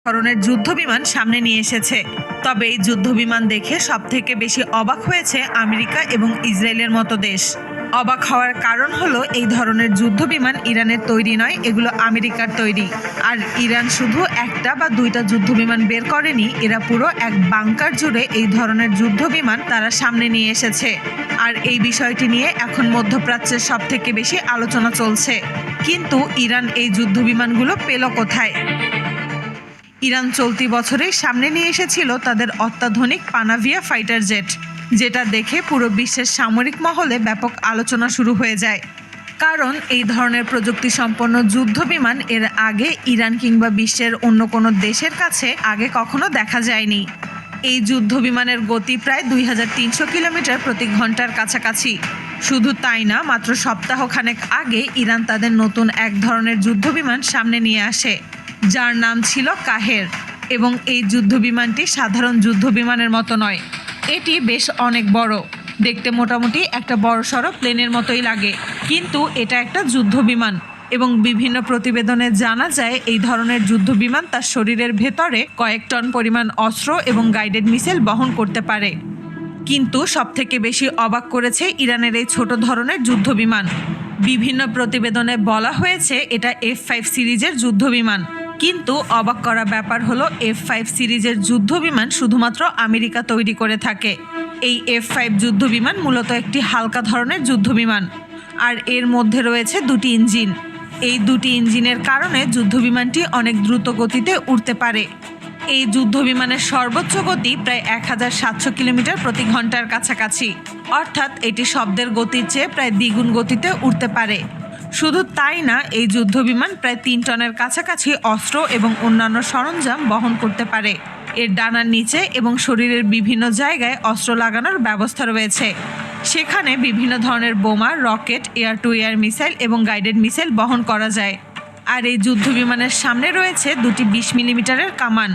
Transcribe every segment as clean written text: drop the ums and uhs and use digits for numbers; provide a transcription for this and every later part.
ধরনের যুদ্ধবিমান সামনে নিয়ে এসেছে। তবে এই যুদ্ধবিমান দেখে সবথেকে বেশি অবাক হয়েছে আমেরিকা এবং ইসরায়েলের মতো দেশ। অবাক হওয়ার কারণ হলো এই ধরনের যুদ্ধবিমান ইরানের তৈরি নয়, এগুলো আমেরিকার তৈরি। আর ইরান শুধু একটা বা দুইটা যুদ্ধবিমান বের করেনি, এরা পুরো এক বাংকার জুড়ে এই ধরনের যুদ্ধবিমান তারা সামনে নিয়ে এসেছে। আর এই বিষয়টি নিয়ে এখন মধ্যপ্রাচ্যের সবথেকে বেশি আলোচনা চলছে। কিন্তু ইরান এই যুদ্ধবিমানগুলো পেল কোথায়? ইরান চলতি বছরেই সামনে নিয়ে এসেছিল তাদের অত্যাধুনিক পানাভিয়া ফাইটার জেট, যেটা দেখে পুরো বিশ্বের সামরিক মহলে ব্যাপক আলোচনা শুরু হয়ে যায়। কারণ এই ধরনের প্রযুক্তি সম্পন্ন যুদ্ধবিমান এর আগে ইরান কিংবা বিশ্বের অন্য কোনো দেশের কাছে আগে কখনো দেখা যায়নি। এই যুদ্ধবিমানের গতি প্রায় 2300 কিলোমিটার প্রতি ঘন্টার কাছাকাছি। শুধু তাই না, মাত্র সপ্তাহখানেক আগে ইরান তাদের নতুন এক ধরনের যুদ্ধবিমান সামনে নিয়ে আসে, যার নাম ছিল কাহের। এবং এই যুদ্ধবিমানটি সাধারণ যুদ্ধবিমানের মতো নয়, এটি বেশ অনেক বড়। দেখতে মোটামুটি একটা বড়সড় প্লেনের মতোই লাগে, কিন্তু এটা একটা যুদ্ধবিমান। এবং বিভিন্ন প্রতিবেদনে জানা যায় এই ধরনের যুদ্ধবিমান তার শরীরের ভেতরে কয়েক টন পরিমাণ অস্ত্র এবং গাইডেড মিসাইল বহন করতে পারে। কিন্তু সবথেকে বেশি অবাক করেছে ইরানের এই ছোট ধরনের যুদ্ধবিমান। বিভিন্ন প্রতিবেদনে বলা হয়েছে এটা F-5 সিরিজের যুদ্ধবিমান। কিন্তু অবাক করা ব্যাপার হলো F-5 সিরিজের যুদ্ধবিমান শুধুমাত্র আমেরিকা তৈরি করে থাকে। এই F-5 যুদ্ধবিমান মূলত একটি হালকা ধরনের যুদ্ধবিমান, আর এর মধ্যে রয়েছে দুটি ইঞ্জিন। এই দুটি ইঞ্জিনের কারণে যুদ্ধবিমানটি অনেক দ্রুত গতিতে উড়তে পারে। এই যুদ্ধবিমানের সর্বোচ্চ গতি প্রায় 1700 কিলোমিটার প্রতি ঘন্টার কাছাকাছি, অর্থাৎ এটি শব্দের গতির চেয়ে প্রায় দ্বিগুণ গতিতে উড়তে পারে। শুধু তাই না, এই যুদ্ধবিমান প্রায় 3 টনের কাছাকাছি অস্ত্র এবং অন্যান্য সরঞ্জাম বহন করতে পারে। এর ডানার নিচে এবং শরীরের বিভিন্ন জায়গায় অস্ত্র লাগানোর ব্যবস্থা রয়েছে। সেখানে বিভিন্ন ধরনের বোমা, rocket, air two air missile এবং গাইডেড মিসাইল বহন করা যায়। আর এই যুদ্ধবিমানের সামনে রয়েছে দুটি 20 মিলিমিটারের কামান,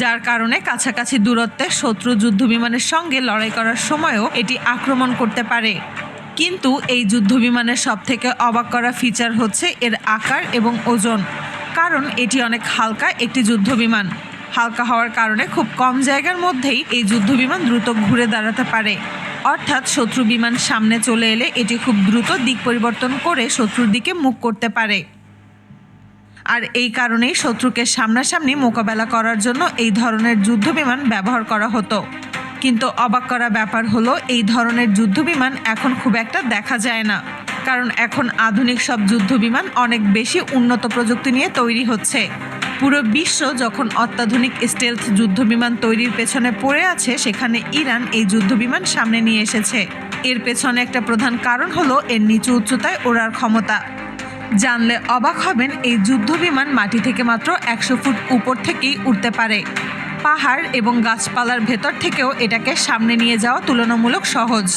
যার কারণে কাছাকাছি দূরত্বে শত্রু যুদ্ধবিমানের সঙ্গে লড়াই করার সময়ও এটি আক্রমণ করতে পারে। কিন্তু এই যুদ্ধবিমানের সবথেকে অবাক করা ফিচার হচ্ছে এর আকার এবং ওজন। কারণ এটি অনেক হালকা একটি যুদ্ধবিমান। হালকা হওয়ার কারণে খুব কম জায়গার মধ্যেই এই যুদ্ধবিমান দ্রুত ঘুরে দাঁড়াতে পারে। অর্থাৎ শত্রু বিমান সামনে চলে এলে এটি খুব দ্রুত দিক পরিবর্তন করে শত্রুর দিকে মুখ করতে পারে। আর এই কারণেই শত্রুকে সামনাসামনি মোকাবেলা করার জন্য এই ধরনের যুদ্ধবিমান ব্যবহার করা হতো। কিন্তু অবাক করা ব্যাপার হলো এই ধরনের যুদ্ধবিমান এখন খুব একটা দেখা যায় না। কারণ এখন আধুনিক সব যুদ্ধবিমান অনেক বেশি উন্নত প্রযুক্তি নিয়ে তৈরি হচ্ছে। পুরো বিশ্ব যখন অত্যাধুনিক স্টেলথ যুদ্ধবিমান তৈরির পেছনে পড়ে আছে, সেখানে ইরান এই যুদ্ধবিমান সামনে নিয়ে এসেছে। এর পেছনে একটা প্রধান কারণ হলো এর নিচু উচ্চতায় ওড়ার ক্ষমতা। জানলে অবাক হবেন, এই যুদ্ধবিমান মাটি থেকে মাত্র 100 ফুট উপর থেকেই উঠতে পারে। পাহাড় এবং গাছপালার ভেতর থেকেও এটাকে সামনে নিয়ে যাওয়া তুলনামূলক সহজ।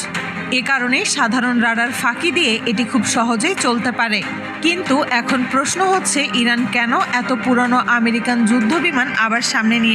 এ কারণেই সাধারণ রাডার ফাঁকি দিয়ে এটি খুব সহজেই চলতে পারে। কিন্তু এখন প্রশ্ন হচ্ছে, ইরান কেন এত পুরনো আমেরিকান যুদ্ধবিমান আবার সামনে নিয়ে